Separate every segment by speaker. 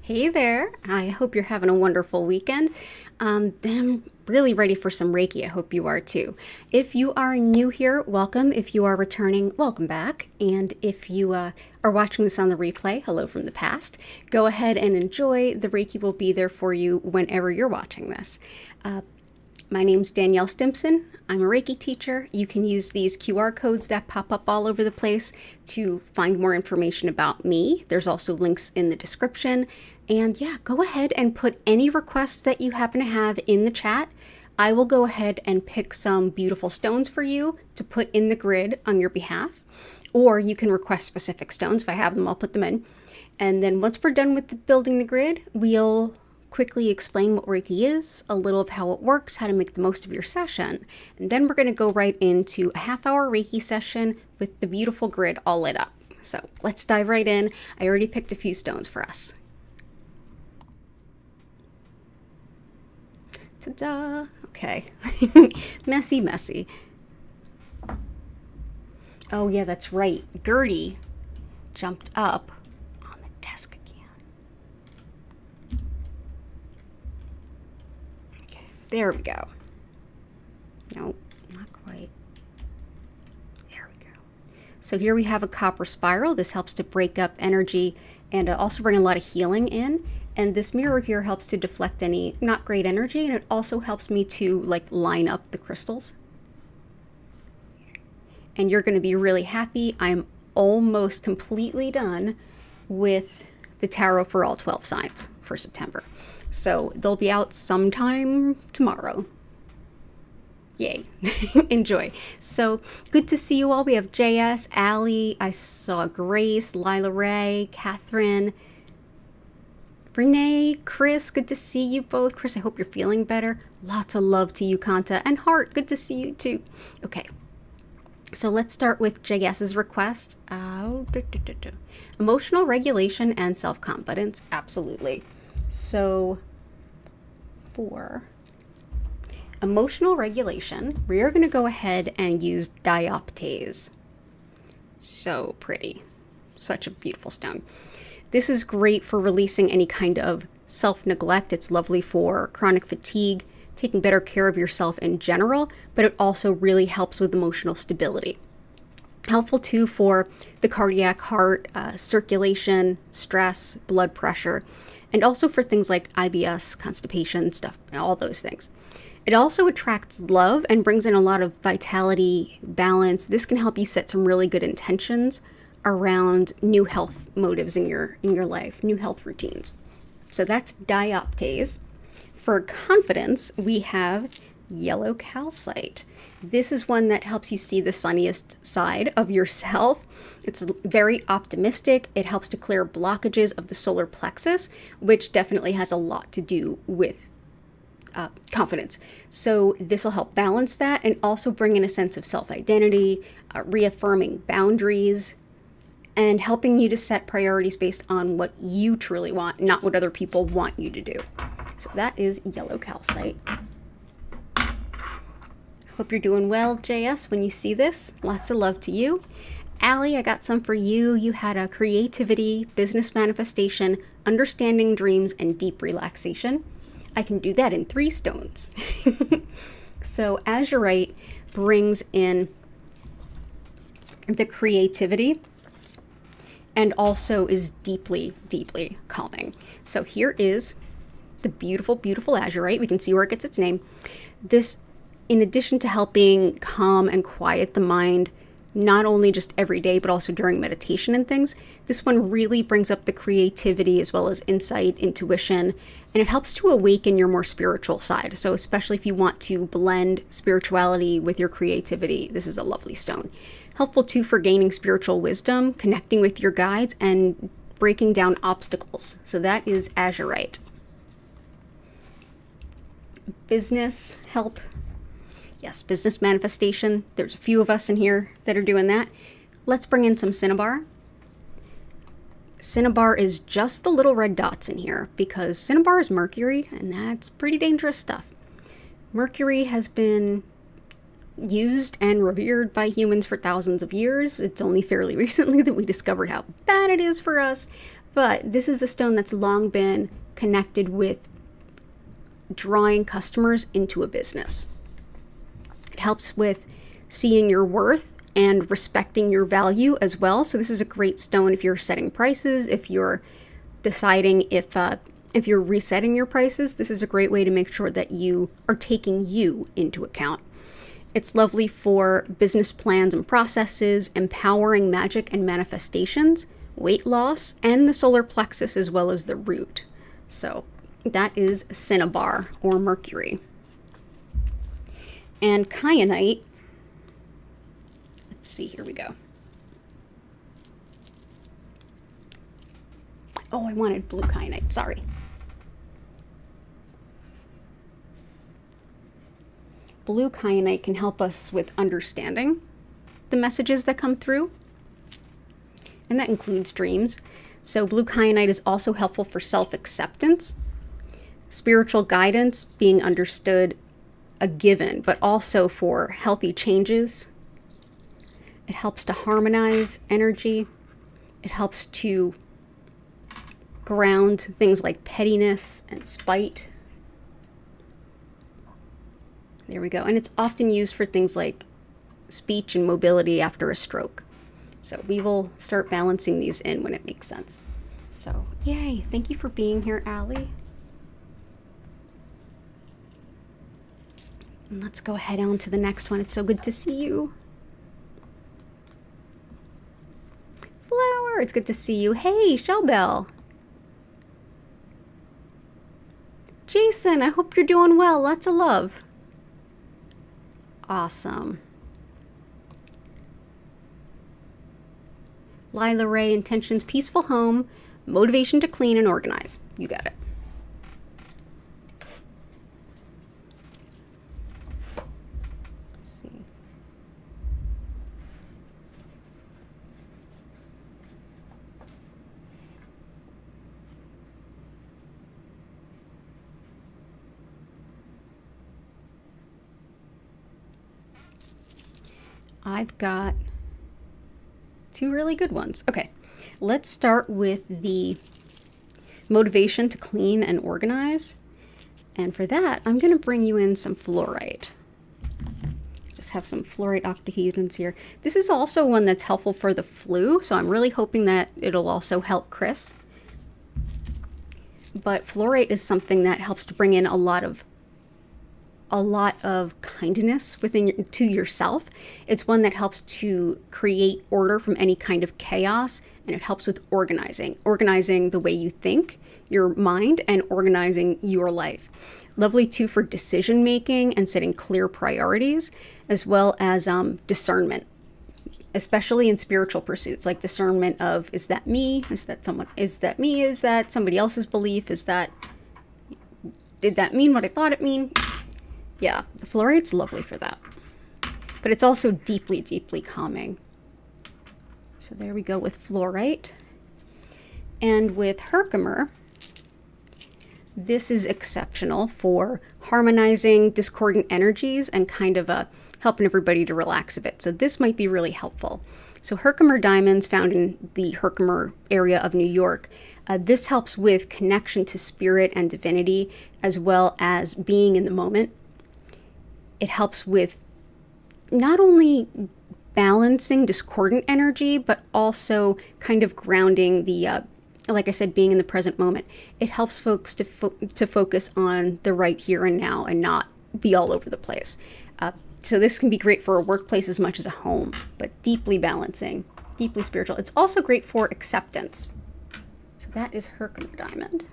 Speaker 1: Hey there. I hope you're having a wonderful weekend. I'm really ready for some Reiki. I hope you are too. If you are new here, welcome. If you are returning, welcome back. And if you are watching this on the replay, hello from the past. Go ahead and enjoy. The Reiki will be there for you whenever you're watching this. My name's Danielle Stimpson. I'm a Reiki teacher. You can use these QR codes that pop up all over the place to find more information about me. There's also links in the description. And yeah, go ahead and put any requests that you happen to have in the chat. I will go ahead and pick some beautiful stones for you to put in the grid on your behalf. Or you can request specific stones. If I have them, I'll put them in. And then once we're done with building the grid, we'll quickly explain what Reiki is, a little of how it works, how to make the most of your session. And then we're going to go right into a half-hour Reiki session with the beautiful grid all lit up. So let's dive right in. I already picked a few stones for us. Ta-da! Okay. Messy, messy. Oh yeah, that's right. Gertie jumped up on the desk again. Okay, there we go. Nope, not quite. There we go. So here we have a copper spiral. This helps to break up energy and also bring a lot of healing in. And this mirror here helps to deflect any not great energy, and it also helps me to line up the crystals. And you're going to be really happy. I'm almost completely done with the tarot for all 12 signs for September. So they'll be out sometime tomorrow. Yay. Enjoy. So good to see you all. We have JS, Allie, I saw Grace, Lila Ray, Catherine, Renee, Chris, good to see you both. Chris, I hope you're feeling better. Lots of love to you, Kanta. And Heart, good to see you too. Okay, so let's start with JS's request. Emotional regulation and self-confidence, absolutely. So for emotional regulation, we are going to go ahead and use dioptase. So pretty. Such a beautiful stone. This is great for releasing any kind of self-neglect. It's lovely for chronic fatigue, taking better care of yourself in general, but it also really helps with emotional stability. Helpful too for the cardiac, heart, circulation, stress, blood pressure, and also for things like IBS, constipation, stuff, all those things. It also attracts love and brings in a lot of vitality, balance. This can help you set some really good intentions around new health motives in your life, new health routines. So that's dioptase. For confidence, we have yellow calcite. This is one that helps you see the sunniest side of yourself. It's very optimistic. It helps to clear blockages of the solar plexus, which definitely has a lot to do with confidence. So this will help balance that and also bring in a sense of self-identity, reaffirming boundaries, and helping you to set priorities based on what you truly want, not what other people want you to do. So that is yellow calcite. Hope you're doing well, JS, when you see this. Lots of love to you. Allie, I got some for you. You had a creativity, business manifestation, understanding dreams, and deep relaxation. I can do that in 3 stones. So azurite brings in the creativity and also is deeply, deeply calming. So here is the beautiful, beautiful azurite. We can see where it gets its name. This, in addition to helping calm and quiet the mind, not only just every day, but also during meditation and things, this one really brings up the creativity as well as insight, intuition, and it helps to awaken your more spiritual side. So especially if you want to blend spirituality with your creativity, this is a lovely stone. Helpful too for gaining spiritual wisdom, connecting with your guides, and breaking down obstacles. So that is azurite. Business help. Yes, business manifestation. There's a few of us in here that are doing that. Let's bring in some cinnabar. Cinnabar is just the little red dots in here because cinnabar is mercury, and that's pretty dangerous stuff. Mercury has been used and revered by humans for thousands of years. It's only fairly recently that we discovered how bad it is for us, But this is a stone that's long been connected with drawing customers into a business. It helps with seeing your worth and respecting your value as well. So this is a great stone if you're setting prices, if you're deciding if you're resetting your prices. This is a great way to make sure that you are taking you into account. It's lovely for business plans and processes, empowering magic and manifestations, weight loss, and the solar plexus as well as the root. So that is cinnabar or mercury. And kyanite, let's see, here we go. Oh, I wanted blue kyanite, sorry. Blue kyanite can help us with understanding the messages that come through, and that includes dreams. So blue kyanite is also helpful for self-acceptance, spiritual guidance, being understood, a given, but also for healthy changes. It helps to harmonize energy. It helps to ground things like pettiness and spite. There we go. And it's often used for things like speech and mobility after a stroke. So we will start balancing these in when it makes sense. So yay, thank you for being here, Allie. And let's go ahead on to the next one. It's so good to see you. Flower, it's good to see you. Hey, Shellbell. Jason, I hope you're doing well. Lots of love. Awesome. Lila Ray, intentions, peaceful home, motivation to clean and organize. You got it. Let's see. I've got two really good ones. Okay, let's start with the motivation to clean and organize. And for that, I'm going to bring you in some fluorite. Just have some fluorite octahedrons here. This is also one that's helpful for the flu, so I'm really hoping that it'll also help Chris. But fluorite is something that helps to bring in a lot of kindness to yourself. It's one that helps to create order from any kind of chaos, and it helps with organizing the way you think, your mind, and organizing your life. Lovely too for decision making and setting clear priorities, as well as discernment, especially in spiritual pursuits, like discernment of, is that me? Is that me? Is that somebody else's belief? Did that mean what I thought it mean? Yeah, the fluorite's lovely for that. But it's also deeply, deeply calming. So there we go with fluorite. And with Herkimer, this is exceptional for harmonizing discordant energies and kind of helping everybody to relax a bit. So this might be really helpful. So Herkimer diamonds, found in the Herkimer area of New York. This helps with connection to spirit and divinity, as well as being in the moment. It helps with not only balancing discordant energy, but also kind of grounding the, like I said, being in the present moment. It helps folks to focus on the right here and now and not be all over the place. So this can be great for a workplace as much as a home, but deeply balancing, deeply spiritual. It's also great for acceptance. So that is Herkimer diamond.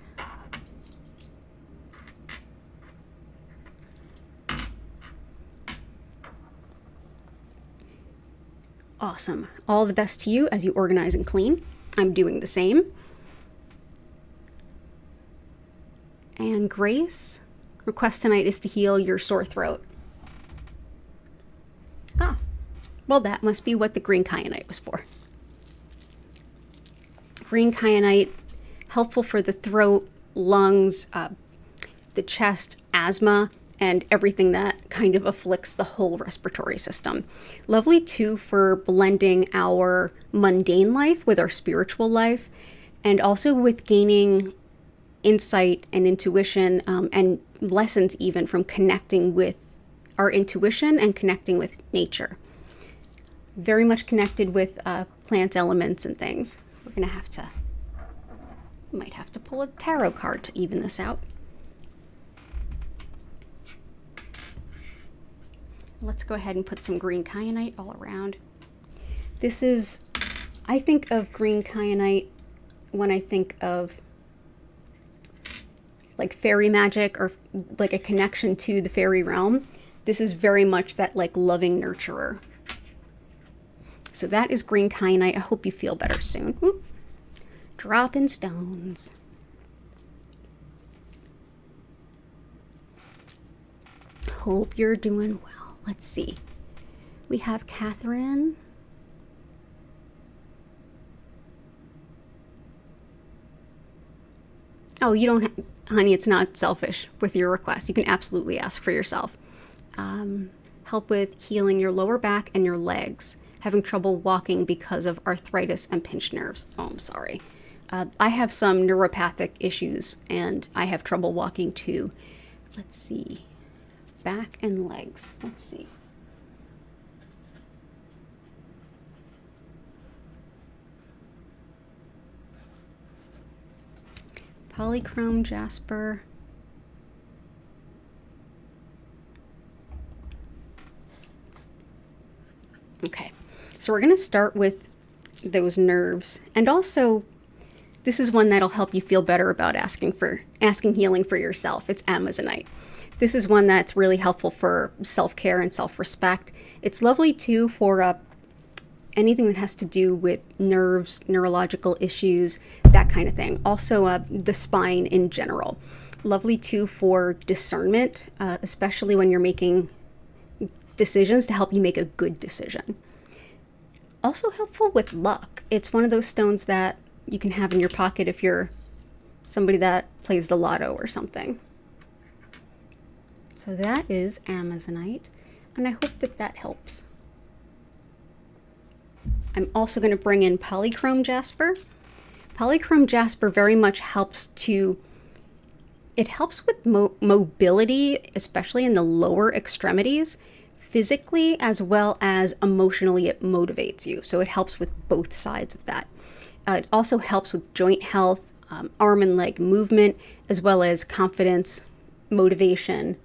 Speaker 1: Awesome. All the best to you as you organize and clean. I'm doing the same. And Grace, request tonight is to heal your sore throat. Ah, well, that must be what the green kyanite was for. Green kyanite, helpful for the throat, lungs, the chest, asthma, and everything that kind of afflicts the whole respiratory system. Lovely too for blending our mundane life with our spiritual life. and also with gaining insight and intuition, and lessons even from connecting with our intuition and connecting with nature. Very much connected with plant elements and things. We're gonna might have to pull a tarot card to even this out. Let's go ahead and put some green kyanite all around. This is, I think of green kyanite when I think of like fairy magic or like a connection to the fairy realm. This is very much that like loving nurturer. So that is green kyanite. I hope you feel better soon. Whoop. Dropping stones. Hope you're doing well. Let's see. We have Catherine. Oh, you don't honey, it's not selfish with your request. You can absolutely ask for yourself. Help with healing your lower back and your legs. Having trouble walking because of arthritis and pinched nerves. Oh, I'm sorry. I have some neuropathic issues and I have trouble walking too. Let's see. Back and legs. Let's see. Polychrome jasper. Okay, so we're going to start with those nerves, and also this is one that'll help you feel better about asking healing for yourself. It's Amazonite. This is one that's really helpful for self-care and self-respect. It's lovely too for anything that has to do with nerves, neurological issues, that kind of thing. Also the spine in general. Lovely too for discernment, especially when you're making decisions, to help you make a good decision. Also helpful with luck. It's one of those stones that you can have in your pocket if you're somebody that plays the lotto or something. So that is Amazonite, and I hope that that helps. I'm also going to bring in polychrome jasper. Polychrome jasper very much helps with mobility, especially in the lower extremities, physically as well as emotionally. It motivates you. So it helps with both sides of that. It also helps with joint health, arm and leg movement, as well as confidence, motivation,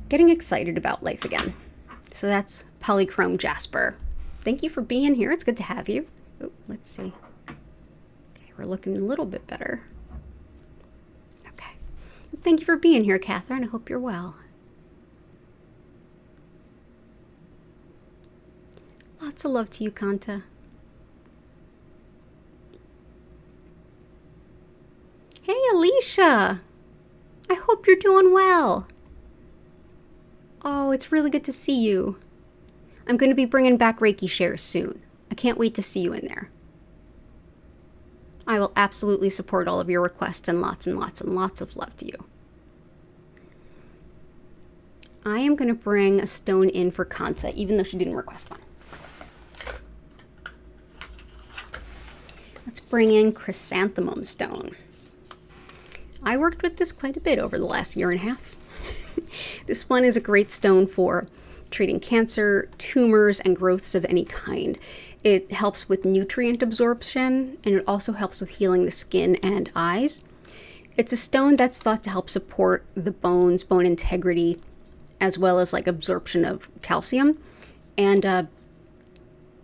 Speaker 1: getting excited about life again. So that's polychrome jasper. Thank you for being here. It's good to have you. Oh, let's see. Okay, we're looking a little bit better. Okay. Thank you for being here, Catherine. I hope you're well. Lots of love to you, Kanta. Hey, Alicia. I hope you're doing well. Oh, it's really good to see you. I'm going to be bringing back Reiki shares soon. I can't wait to see you in there. I will absolutely support all of your requests, and lots and lots and lots of love to you. I am going to bring a stone in for Kanta, even though she didn't request one. Let's bring in chrysanthemum stone. I worked with this quite a bit over the last year and a half. This one is a great stone for treating cancer, tumors, and growths of any kind. It helps with nutrient absorption, and it also helps with healing the skin and eyes. It's a stone that's thought to help support the bones, bone integrity, as well as like absorption of calcium, and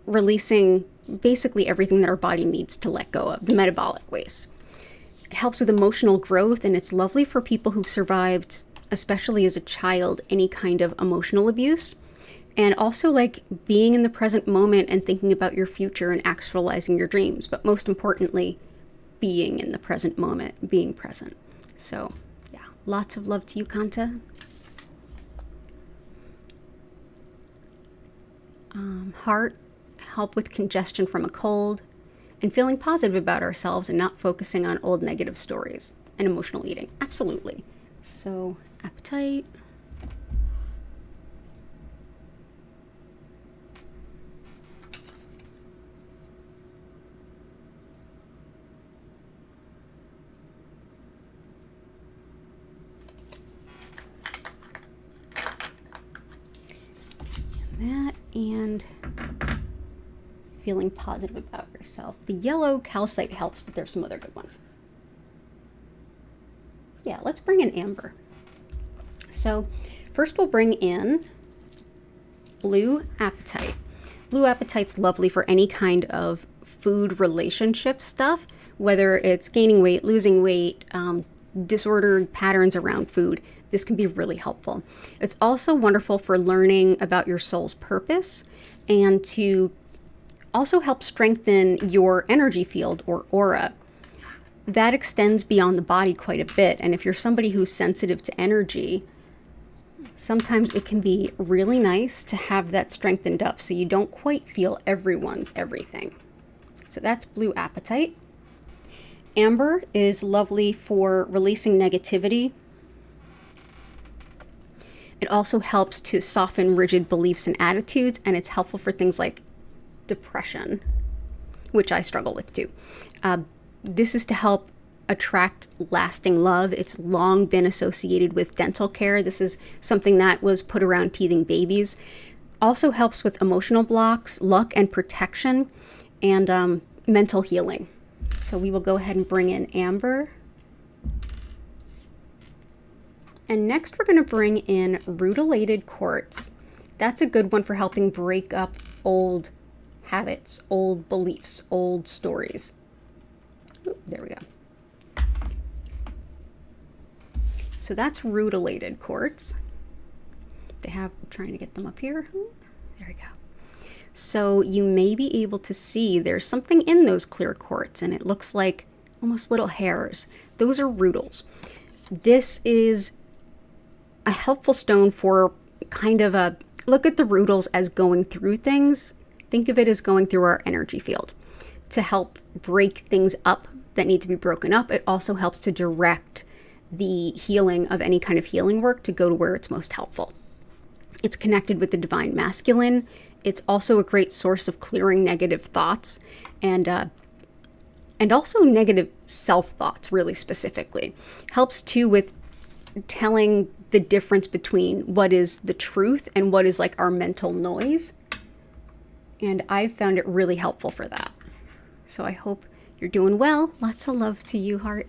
Speaker 1: releasing basically everything that our body needs to let go of, the metabolic waste. It helps with emotional growth, and it's lovely for people who've survived, especially as a child, any kind of emotional abuse. And also like being in the present moment and thinking about your future and actualizing your dreams. But most importantly, being in the present moment, being present. So yeah, lots of love to you, Kanta. Heart, help with congestion from a cold, and feeling positive about ourselves and not focusing on old negative stories, and emotional eating. Absolutely. So appetite. and feeling positive about yourself. The yellow calcite helps, but there's some other good ones. Yeah, let's bring in amber. So first we'll bring in blue apatite. Blue apatite's lovely for any kind of food relationship stuff, whether it's gaining weight, losing weight, disordered patterns around food. This can be really helpful. It's also wonderful for learning about your soul's purpose and to also help strengthen your energy field or aura. That extends beyond the body quite a bit. And if you're somebody who's sensitive to energy, sometimes it can be really nice to have that strengthened up so you don't quite feel everyone's everything. So that's blue apatite. Amber is lovely for releasing negativity. It also helps to soften rigid beliefs and attitudes, and it's helpful for things like depression, which I struggle with too. This is to help attract lasting love. It's long been associated with dental care. This is something that was put around teething babies. Also helps with emotional blocks, luck and protection, and mental healing. So we will go ahead and bring in amber. And next we're going to bring in rutilated quartz. That's a good one for helping break up old habits, old beliefs, old stories. Ooh, there we go. So that's rutilated quartz. I'm trying to get them up here. There we go. So you may be able to see there's something in those clear quartz, and it looks like almost little hairs. Those are rutils. This is a helpful stone for kind of a look at the rutils as going through things. Think of it as going through our energy field to help break things up that need to be broken up. It also helps to direct the healing of any kind of healing work to go to where it's most helpful. It's connected with the divine masculine. It's also a great source of clearing negative thoughts and also negative self-thoughts, really specifically. Helps too with telling the difference between what is the truth and what is like our mental noise. And I've found it really helpful for that. So I hope you're doing well. Lots of love to you, heart.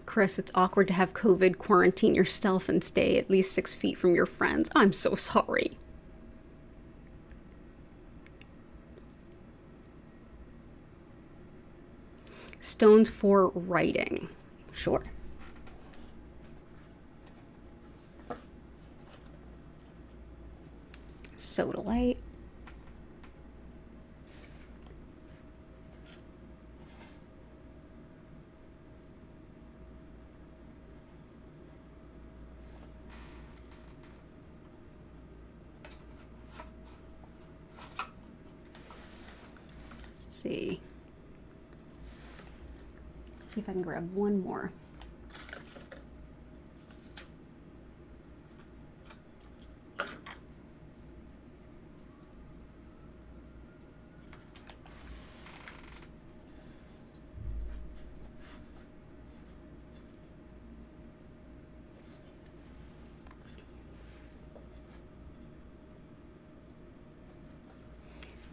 Speaker 1: Chris, it's awkward to have COVID, quarantine yourself, and stay at least 6 feet from your friends. I'm so sorry. Stones for writing. Sure. Sodalite. See if I can grab one more.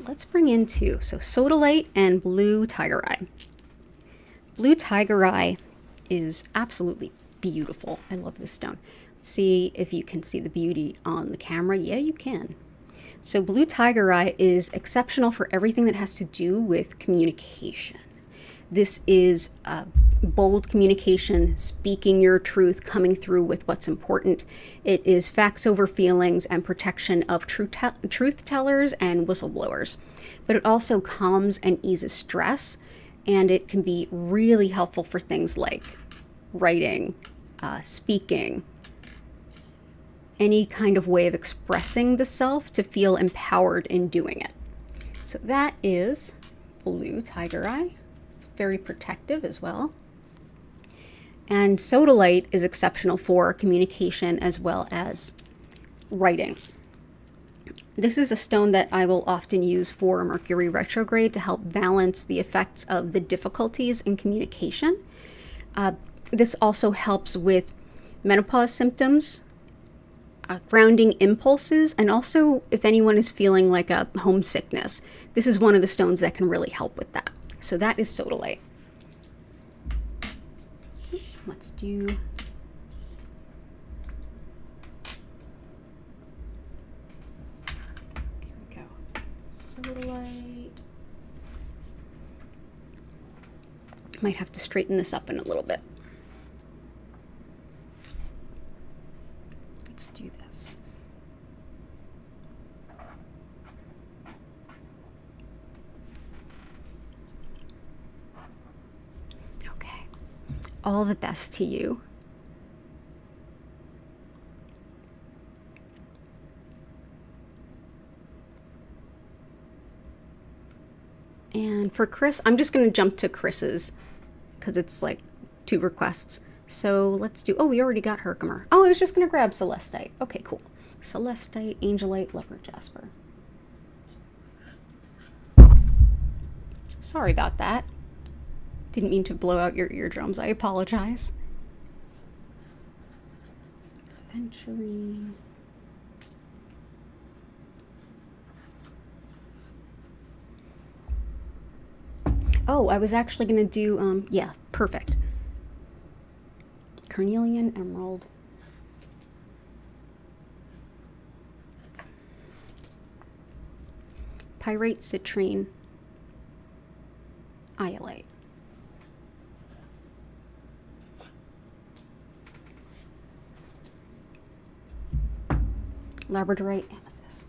Speaker 1: Let's bring in two. So sodalite and blue tiger eye. Blue tiger eye is absolutely beautiful. I love this stone. Let's see if you can see the beauty on the camera. Yeah, you can. So blue tiger eye is exceptional for everything that has to do with communication. This is bold communication, speaking your truth, coming through with what's important. It is facts over feelings and protection of truth tellers and whistleblowers. But it also calms and eases stress, and it can be really helpful for things like writing, speaking, any kind of way of expressing the self to feel empowered in doing it. So that is blue tiger eye. It's very protective as well. And sodalite is exceptional for communication as well as writing. This is a stone that I will often use for Mercury retrograde to help balance the effects of the difficulties in communication. This also helps with menopause symptoms, grounding impulses, and also if anyone is feeling like a homesickness. This is one of the stones that can really help with that. So that is sodalite. Let's do... Sodalite. Might have to straighten this up in a little bit. Let's do this. Okay. All the best to you. And for Chris, I'm just going to jump to Chris's because it's like 2 requests. So let's do, oh, we already got Herkimer. Oh, I was just going to grab Celestite. Okay, cool. Celestite, Angelite, Leopard Jasper. Sorry about that. Didn't mean to blow out your eardrums. I apologize. Aventurine. Oh, I was actually going to do, yeah, perfect. Carnelian, emerald. Pyrite, citrine, iolite. Labradorite, amethyst.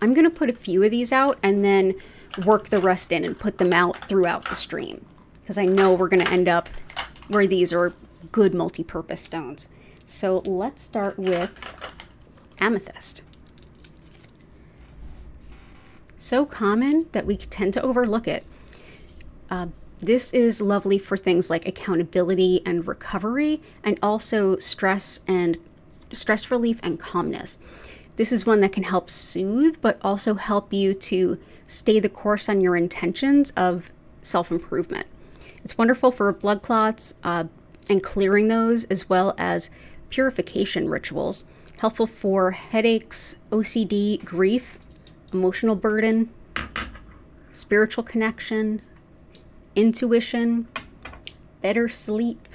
Speaker 1: I'm going to put a few of these out and then work the rest in and put them out throughout the stream, because I know we're going to end up where these are good multi-purpose stones. So let's start with amethyst. So common that we tend to overlook it. This is lovely for things like accountability and recovery, and also stress relief and calmness. This is one that can help soothe, but also help you to stay the course on your intentions of self-improvement. It's wonderful for blood clots and clearing those, as well as purification rituals. Helpful for headaches, OCD, grief, emotional burden, spiritual connection, intuition, better sleep.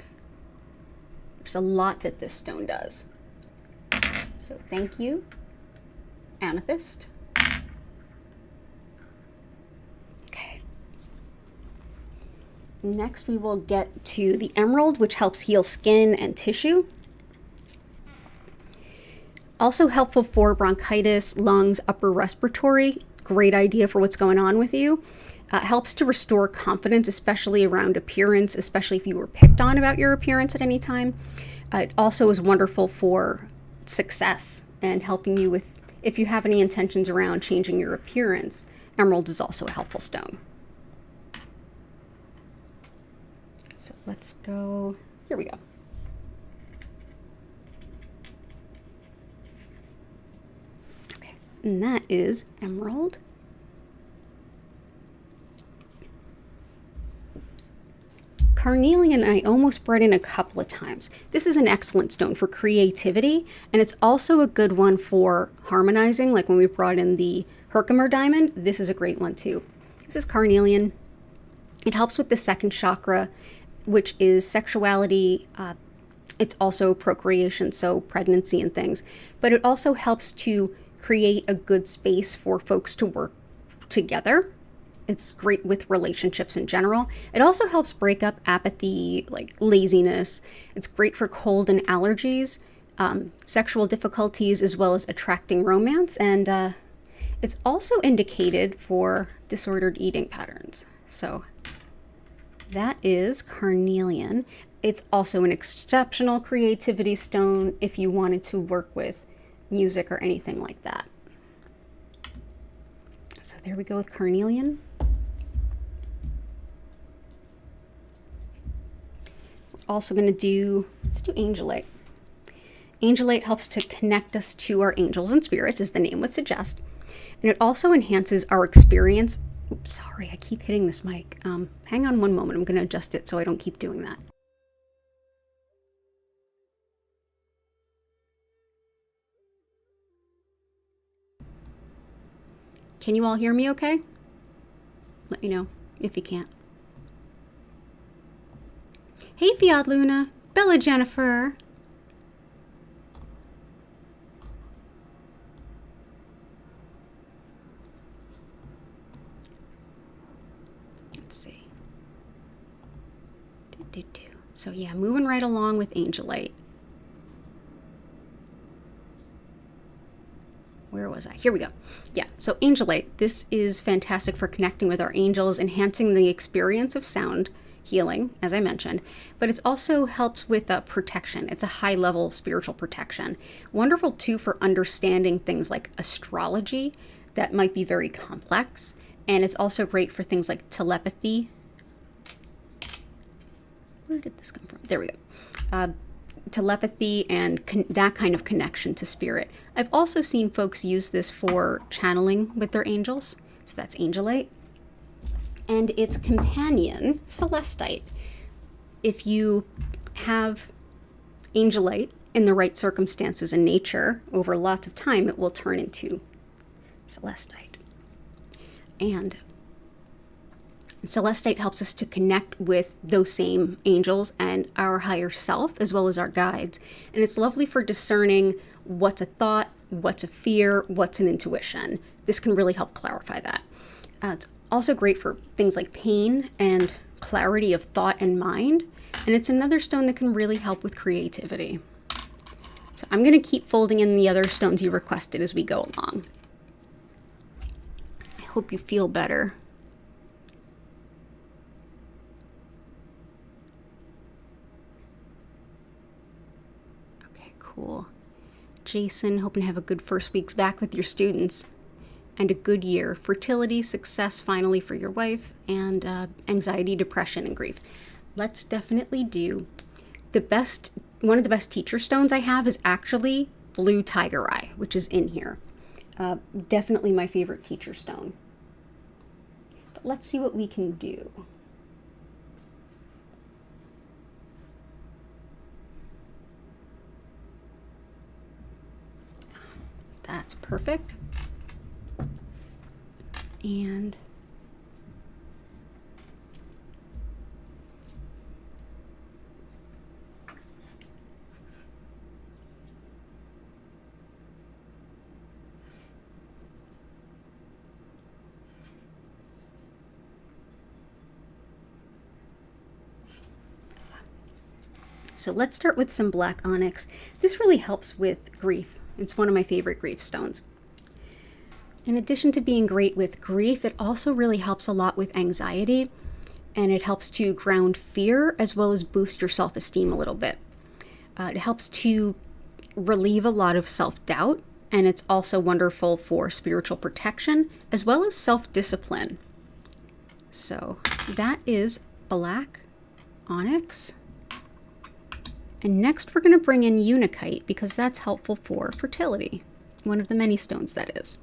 Speaker 1: There's a lot that this stone does. So thank you, amethyst. Okay. Next we will get to the emerald, which helps heal skin and tissue. Also helpful for bronchitis, lungs, upper respiratory. Great idea for what's going on with you. Helps to restore confidence, especially around appearance, especially if you were picked on about your appearance at any time. It also is wonderful for success and helping you with, if you have any intentions around changing your appearance, emerald is also a helpful stone. So let's go, here we go. Okay, and that is emerald. Carnelian, I almost brought in a couple of times. This is an excellent stone for creativity, and it's also a good one for harmonizing, like when we brought in the Herkimer diamond. This is a great one too. This is carnelian. It helps with the second chakra, which is sexuality. It's also procreation, so pregnancy and things. But it also helps to create a good space for folks to work together. It's great with relationships in general. It also helps break up apathy, like laziness. It's great for cold and allergies, sexual difficulties, as well as attracting romance. And it's also indicated for disordered eating patterns. So that is carnelian. It's also an exceptional creativity stone if you wanted to work with music or anything like that. So there we go with carnelian. Also going to do, let's do angelite. Angelite helps to connect us to our angels and spirits, as the name would suggest. And it also enhances our experience. Oops, sorry, I keep hitting this mic. Hang on one moment. I'm going to adjust it so I don't keep doing that. Can you all hear me okay? Let me know if you can't. Hey, Fiat Luna. Bella Jennifer. Let's see. So yeah, moving right along with angelite. Where was I? Here we go. Yeah, so angelite, this is fantastic for connecting with our angels, enhancing the experience of sound healing, as I mentioned, but it also helps with protection. It's a high-level spiritual protection. Wonderful, too, for understanding things like astrology that might be very complex, and it's also great for things like telepathy. Where did this come from? There we go. Telepathy and that kind of connection to spirit. I've also seen folks use this for channeling with their angels. So that's angelite. And its companion, celestite. If you have angelite in the right circumstances in nature, over lots of time, it will turn into celestite. And celestite helps us to connect with those same angels and our higher self, as well as our guides. And it's lovely for discerning what's a thought, what's a fear, what's an intuition. This can really help clarify that. It's also great for things like pain and clarity of thought and mind. And it's another stone that can really help with creativity. So I'm going to keep folding in the other stones you requested as we go along. I hope you feel better. Cool. Jason, hoping to have a good first weeks back with your students and a good year. Fertility, success finally for your wife, and anxiety, depression, and grief. Let's definitely do one of the best teacher stones I have is actually blue tiger eye, which is in here. Definitely my favorite teacher stone. But let's see what we can do. That's perfect. And so let's start with some black onyx. This really helps with grief. It's one of my favorite grief stones. In addition to being great with grief, it also really helps a lot with anxiety, and it helps to ground fear as well as boost your self-esteem a little bit. It helps to relieve a lot of self-doubt, and it's also wonderful for spiritual protection as well as self-discipline. So that is black onyx. And next we're going to bring in unakite because that's helpful for fertility, one of the many stones that is.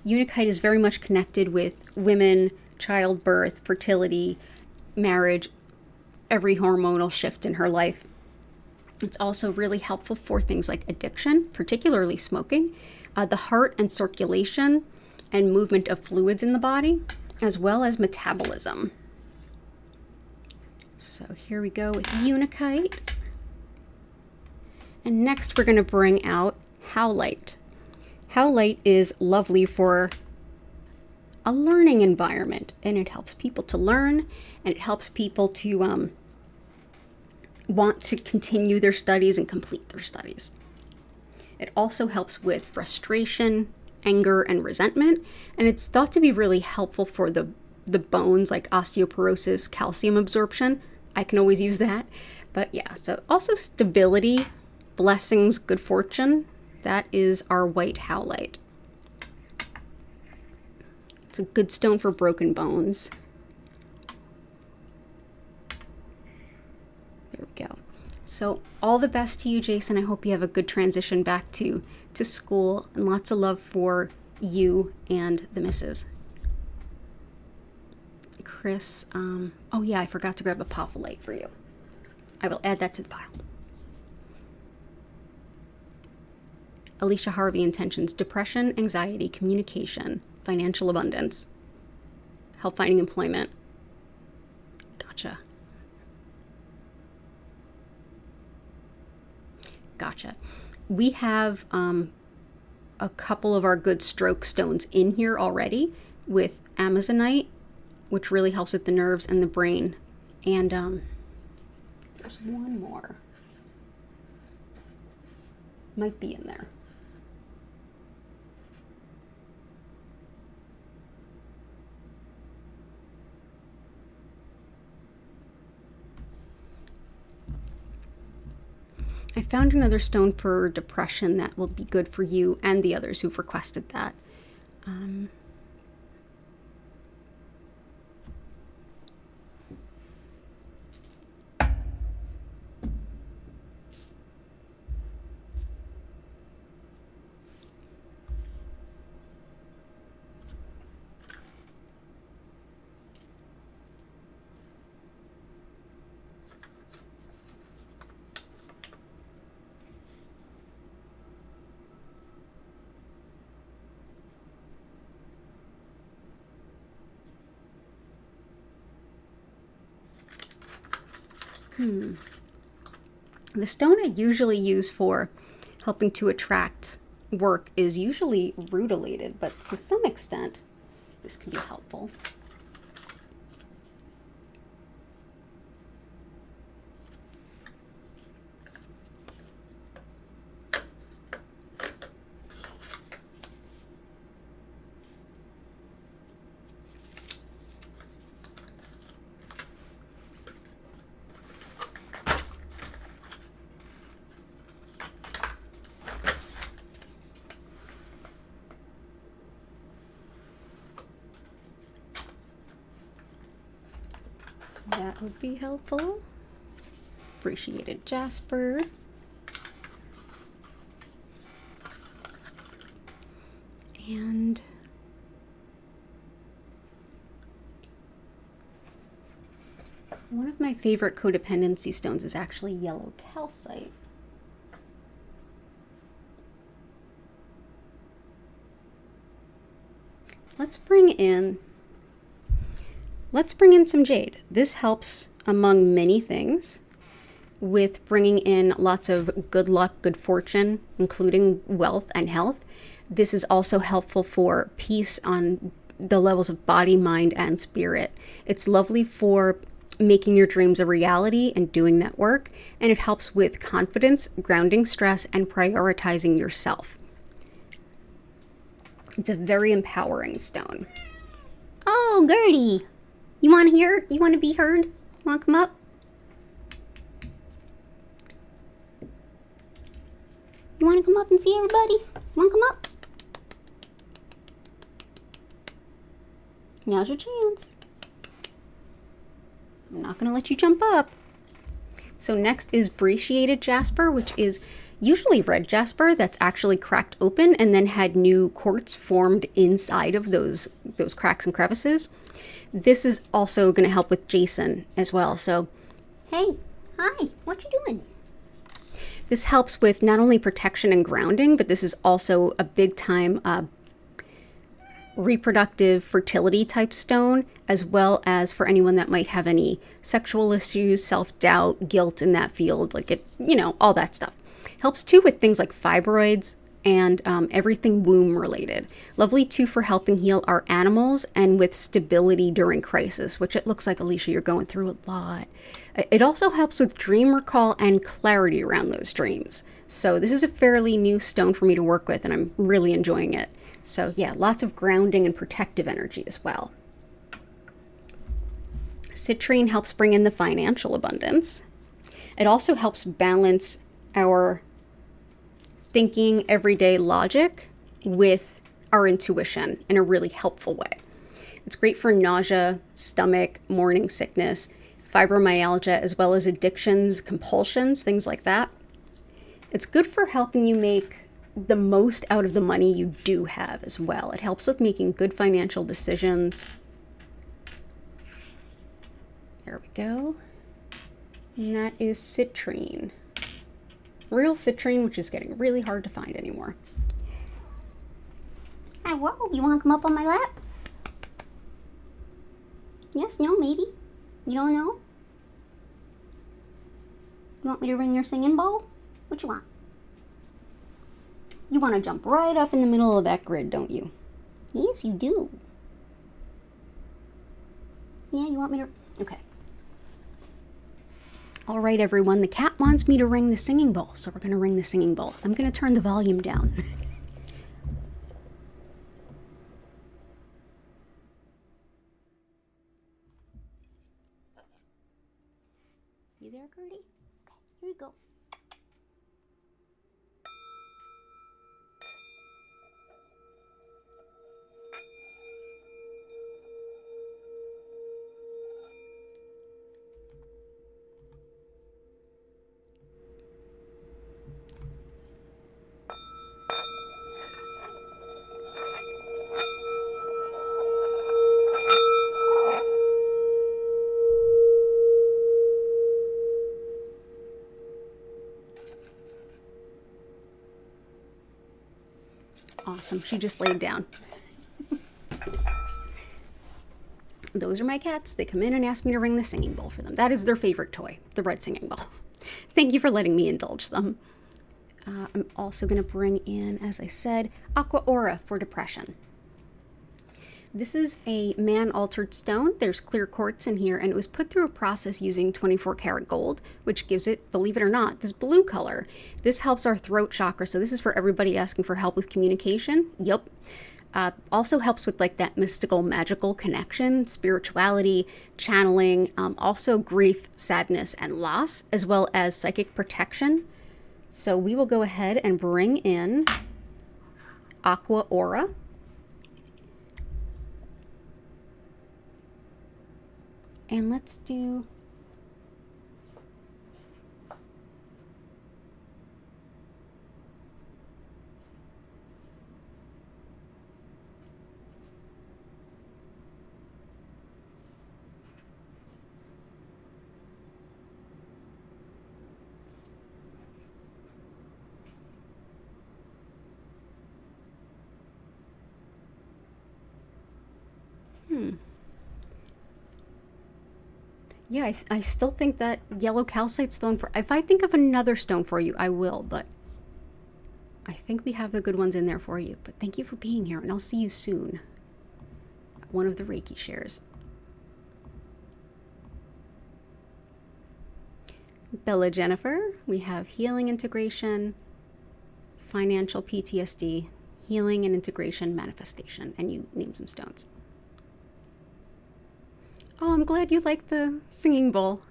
Speaker 1: Unakite is very much connected with women, childbirth, fertility, marriage, every hormonal shift in her life. It's also really helpful for things like addiction, particularly smoking, the heart and circulation and movement of fluids in the body, as well as metabolism. So here we go with unakite. And next we're going to bring out howlite. Howlite is lovely for a learning environment, and it helps people to learn, and it helps people to want to continue their studies and complete their studies. It also helps with frustration, anger, and resentment, and it's thought to be really helpful for the bones like osteoporosis, calcium absorption. I can always use that. But yeah, so also stability, blessings, good fortune. That is our white howlite. It's a good stone for broken bones. There we go. So all the best to you, Jason. I hope you have a good transition back to school, and lots of love for you and the missus. Chris, oh yeah, I forgot to grab a palpable for you. I will add that to the pile. Alicia Harvey intentions: depression, anxiety, communication, financial abundance, help finding employment. Gotcha. We have a couple of our good stroke stones in here already with Amazonite, which really helps with the nerves and the brain. And there's one more. Might be in there. I found another stone for depression that will be good for you and the others who've requested that. The stone I usually use for helping to attract work is usually rutilated, but to some extent, this can be helpful. That would be helpful. Appreciated jasper. And one of my favorite codependency stones is actually yellow calcite. Let's bring in some jade. This helps, among many things, with bringing in lots of good luck, good fortune, including wealth and health. This is also helpful for peace on the levels of body, mind, and spirit. It's lovely for making your dreams a reality and doing that work, and it helps with confidence, grounding stress, and prioritizing yourself. It's a very empowering stone. Oh, Gertie! You want to hear? You want to be heard? You want to come up? You want to come up and see everybody? Want to come up? Now's your chance. I'm not going to let you jump up. So next is brecciated jasper, which is usually red jasper that's actually cracked open and then had new quartz formed inside of those cracks and crevices. This is also going to help with Jason as well. So, hey, hi, what you doing? This helps with not only protection and grounding, but this is also a big time reproductive fertility type stone, as well as for anyone that might have any sexual issues, self-doubt, guilt in that field, like it, all that stuff. Helps too with things like fibroids and everything womb related. Lovely too for helping heal our animals and with stability during crisis, which it looks like, Alicia, you're going through a lot. It also helps with dream recall and clarity around those dreams. So this is a fairly new stone for me to work with, and I'm really enjoying it. So yeah, lots of grounding and protective energy as well. Citrine helps bring in the financial abundance. It also helps balance our thinking, everyday logic with our intuition in a really helpful way. It's great for nausea, stomach, morning sickness, fibromyalgia, as well as addictions, compulsions, things like that. It's good for helping you make the most out of the money you do have as well. It helps with making good financial decisions. There we go. And that is citrine. Real citrine, which is getting really hard to find anymore.
Speaker 2: Hi, whoa, you want to come up on my lap? Yes, no, maybe. You don't know? You want me to ring your singing bowl? What you want?
Speaker 1: You want to jump right up in the middle of that grid, don't you?
Speaker 2: Yes, you do. Yeah, you want me to...
Speaker 1: Okay. All right, everyone. The cat wants me to ring the singing bowl, so we're going to ring the singing bowl. I'm going to turn the volume down.
Speaker 2: You there, Gertie? Okay, here you go.
Speaker 1: Awesome. She just laid down. Those are my cats. They come in and ask me to ring the singing bowl for them. That is their favorite toy, the red singing bowl. Thank you for letting me indulge them. I'm also going to bring in, as I said, Aqua Aura for depression. This is a man-altered stone. There's clear quartz in here, and it was put through a process using 24 karat gold, which gives it, believe it or not, this blue color. This helps our throat chakra, so this is for everybody asking for help with communication. Yep. Also helps with like that mystical, magical connection, spirituality, channeling, also grief, sadness, and loss, as well as psychic protection. So we will go ahead and bring in Aqua Aura. And let's do Yeah, I still think that yellow calcite stone if I think of another stone for you, I will, but I think we have the good ones in there for you. But thank you for being here, and I'll see you soon at one of the Reiki shares. Bella Jennifer, we have healing integration, financial PTSD, healing and integration manifestation, and you name some stones. Oh, I'm glad you like the singing bowl.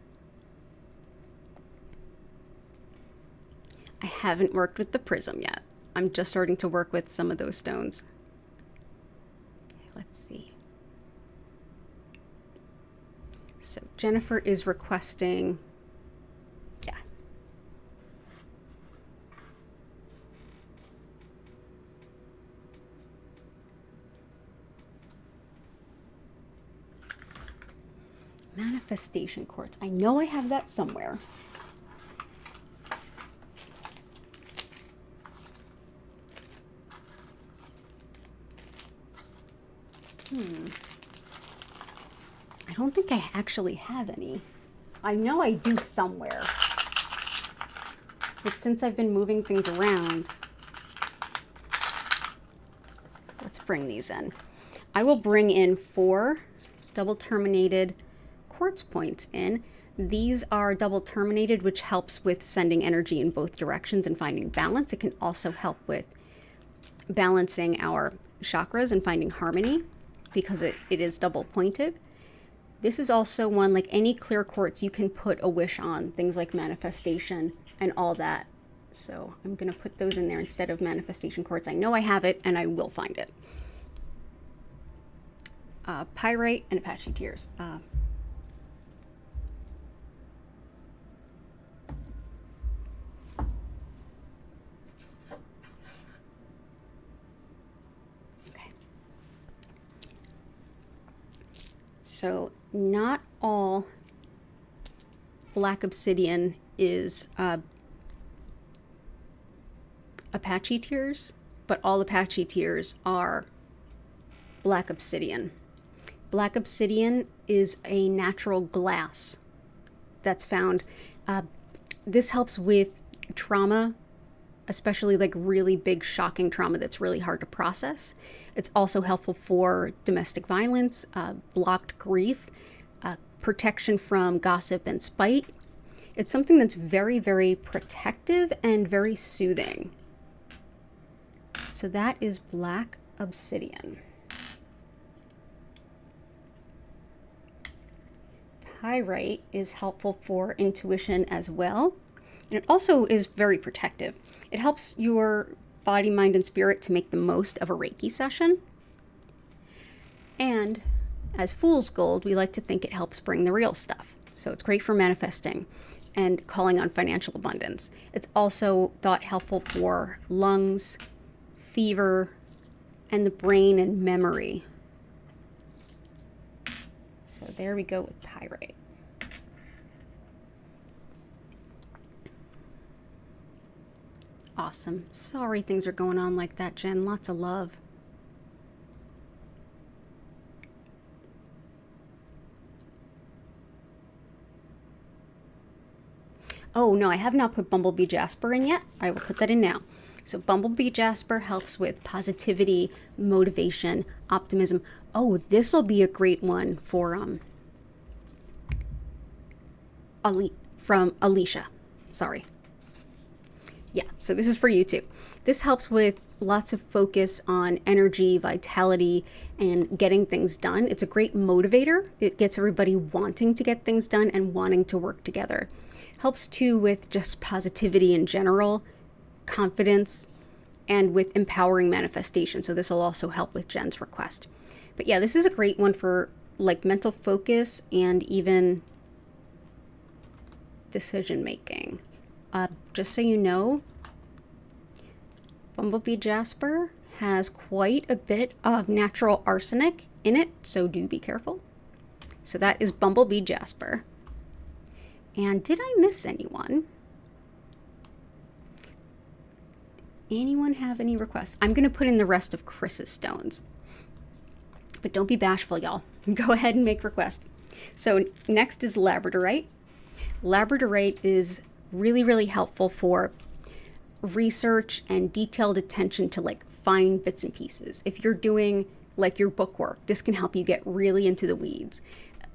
Speaker 1: I haven't worked with the prism yet. I'm just starting to work with some of those stones. Okay, let's see. So Jennifer is requesting, yeah. Manifestation quartz. I know I have that somewhere. I don't think I actually have any. I know I do somewhere. But since I've been moving things around, let's bring these in. I will bring in 4 double terminated quartz points in. These are double terminated, which helps with sending energy in both directions and finding balance. It can also help with balancing our chakras and finding harmony because it is double pointed. This is also one, like any clear quartz, you can put a wish on, things like manifestation and all that. So I'm going to put those in there instead of manifestation quartz. I know I have it and I will find it. Pyrite and Apache tears. So not all black obsidian is Apache tears, but all Apache tears are black obsidian. Black obsidian is a natural glass that's found. This helps with trauma, especially like really big, shocking trauma that's really hard to process. It's also helpful for domestic violence, blocked grief, protection from gossip and spite. It's something that's very, very protective and very soothing. So that is black obsidian. Pyrite is helpful for intuition as well. And it also is very protective. It helps your body, mind, and spirit to make the most of a Reiki session. And as fool's gold, we like to think it helps bring the real stuff. So it's great for manifesting and calling on financial abundance. It's also thought helpful for lungs, fever, and the brain and memory. So there we go with pyrite. Awesome. Sorry things are going on like that, Jen. Lots of love. Oh, no, I have not put Bumblebee Jasper in yet. I will put that in now. So Bumblebee Jasper helps with positivity, motivation, optimism. Oh, this will be a great one for Alicia. Sorry. Yeah, so this is for you too. This helps with lots of focus on energy, vitality, and getting things done. It's a great motivator. It gets everybody wanting to get things done and wanting to work together. Helps too with just positivity in general, confidence, and with empowering manifestation. So this will also help with Jen's request. But yeah, this is a great one for like mental focus and even decision making. Just so you know, Bumblebee Jasper has quite a bit of natural arsenic in it, so do be careful. So that is Bumblebee Jasper. And did I miss anyone? Anyone have any requests? I'm going to put in the rest of Chris's stones. But don't be bashful, y'all. Go ahead and make requests. So next is labradorite. Labradorite is really, really helpful for research and detailed attention to like fine bits and pieces. If you're doing like your book work, this can help you get really into the weeds.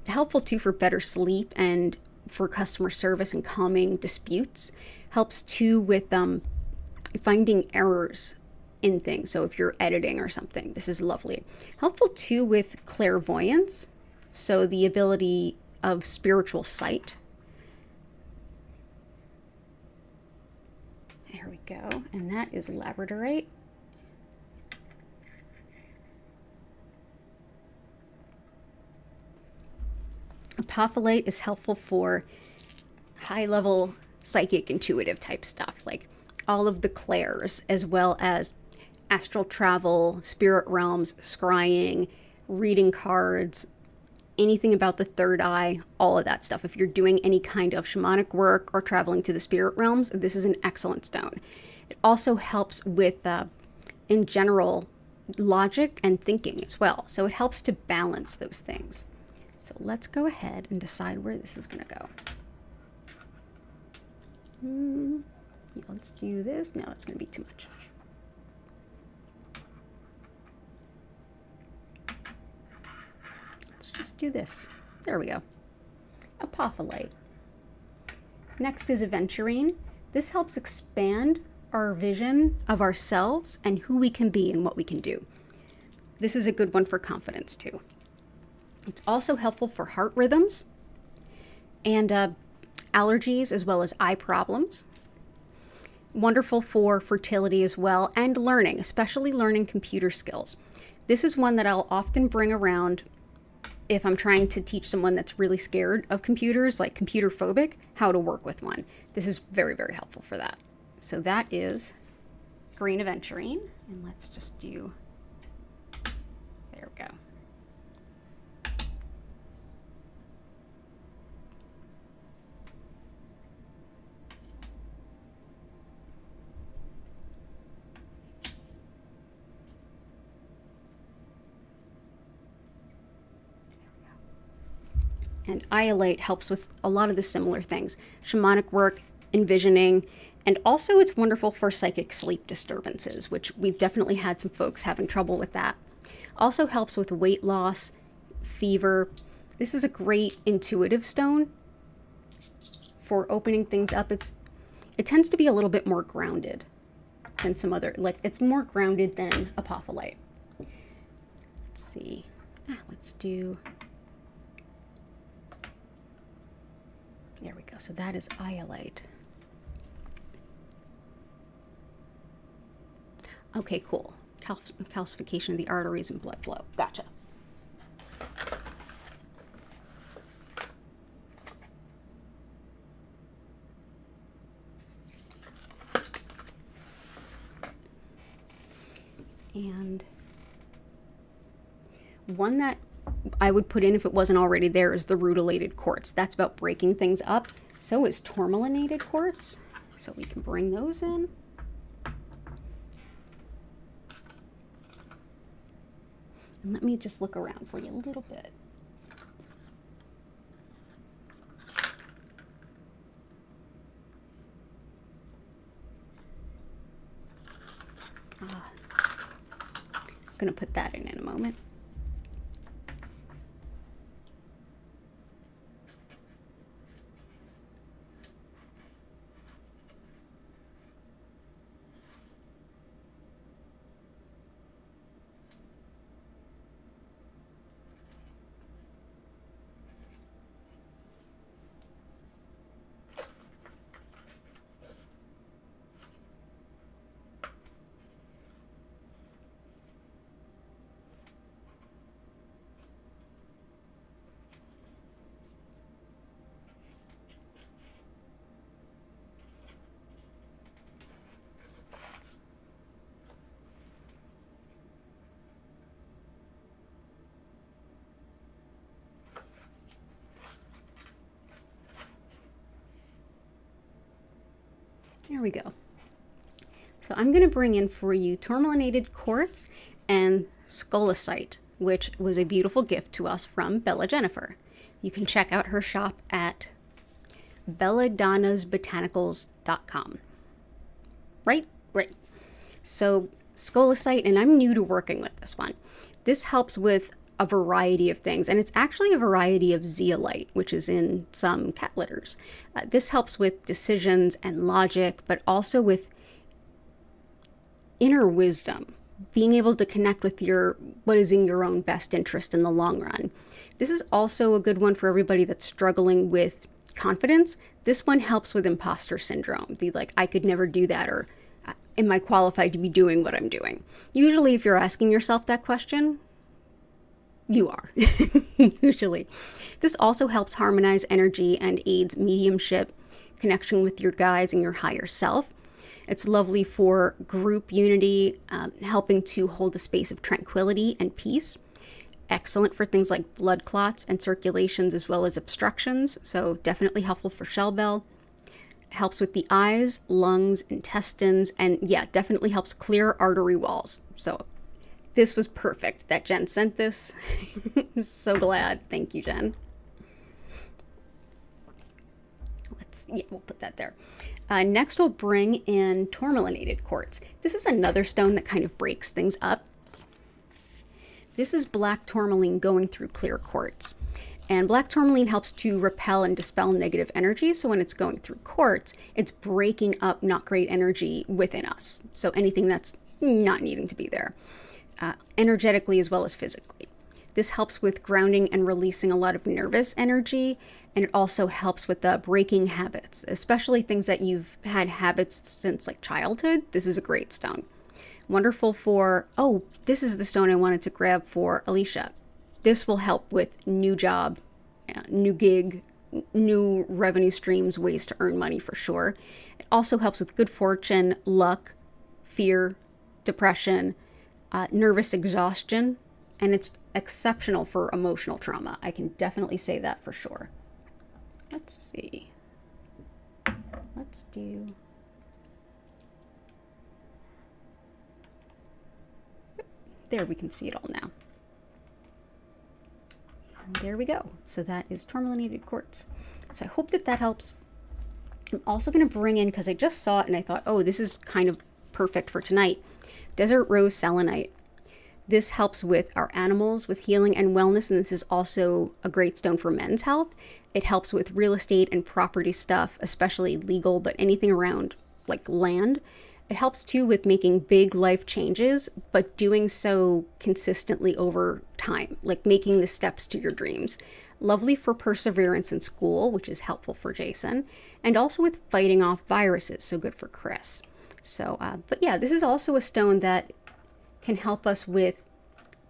Speaker 1: Helpful too for better sleep and for customer service and calming disputes. Helps too with finding errors in things. So if you're editing or something, this is lovely. Helpful too with clairvoyance. So the ability of spiritual sight. There we go. And that is labradorite. Apophyllite is helpful for high-level psychic intuitive type stuff, like all of the clairs, as well as astral travel, spirit realms, scrying, reading cards, anything about the third eye, all of that stuff. If you're doing any kind of shamanic work or traveling to the spirit realms, this is an excellent stone. It also helps with, in general, logic and thinking as well. So it helps to balance those things. So let's go ahead and decide where this is going to go. Let's do this. No, that's going to be too much. Let's just do this. There we go. Apophyllite. Next is aventurine. This helps expand our vision of ourselves and who we can be and what we can do. This is a good one for confidence too. It's also helpful for heart rhythms and allergies as well as eye problems. Wonderful for fertility as well and learning, especially learning computer skills. This is one that I'll often bring around if I'm trying to teach someone that's really scared of computers, like computer phobic, how to work with one. This is very, very helpful for that. So that is green aventurine. And let's just do, there we go. And iolite helps with a lot of the similar things. Shamanic work, envisioning, and also it's wonderful for psychic sleep disturbances, which we've definitely had some folks having trouble with that. Also helps with weight loss, fever. This is a great intuitive stone for opening things up. It tends to be a little bit more grounded than some other, like it's more grounded than apophyllite. Let's see. Let's do, there we go. So that is iolite. Okay, cool. Calcification of the arteries and blood flow. Gotcha. And one that I would put in if it wasn't already there is the rutilated quartz. That's about breaking things up. So is tourmalinated quartz. So we can bring those in. And let me just look around for you a little bit. I'm going to put that in a moment. There we go. So I'm going to bring in for you tourmalinated quartz and scolecite, which was a beautiful gift to us from Bella Jennifer. You can check out her shop at belladonnasbotanicals.com. Right? Right. So scolecite, and I'm new to working with this one. This helps with a variety of things, and it's actually a variety of zeolite, which is in some cat litters. This helps with decisions and logic, but also with inner wisdom, being able to connect with what is in your own best interest in the long run. This is also a good one for everybody that's struggling with confidence. This one helps with imposter syndrome, the like, I could never do that, or am I qualified to be doing what I'm doing? Usually if you're asking yourself that question, you are, usually. This also helps harmonize energy and aids mediumship, connection with your guides and your higher self. It's lovely for group unity, helping to hold a space of tranquility and peace. Excellent for things like blood clots and circulations as well as obstructions, so definitely helpful for shell bell. Helps with the eyes, lungs, intestines, and yeah, definitely helps clear artery walls. So this was perfect that Jen sent this. I'm so glad. Thank you, Jen. We'll put that there. Next, we'll bring in tourmalinated quartz. This is another stone that kind of breaks things up. This is black tourmaline going through clear quartz. And black tourmaline helps to repel and dispel negative energy. So when it's going through quartz, it's breaking up not great energy within us. So anything that's not needing to be there. Energetically as well as physically. This helps with grounding and releasing a lot of nervous energy, and it also helps with breaking habits, especially things that you've had habits since like childhood. This is a great stone. Wonderful for, this is the stone I wanted to grab for Alicia. This will help with new job, new gig, new revenue streams, ways to earn money for sure. It also helps with good fortune, luck, fear, depression, nervous exhaustion, and it's exceptional for emotional trauma. I can definitely say that for sure. Let's see. Let's do... There, we can see it all now. there we go. So that is tourmalinated quartz. So I hope that that helps. I'm also going to bring in, because I just saw it and I thought, oh, this is kind of perfect for tonight, desert rose selenite. This helps with our animals, with healing and wellness, and this is also a great stone for men's health. It helps with real estate and property stuff, especially legal, but anything around like land. It helps too with making big life changes, but doing so consistently over time, like making the steps to your dreams. Lovely for perseverance in school, which is helpful for Jason, and also with fighting off viruses, so good for Chris. So, but yeah, this is also a stone that can help us with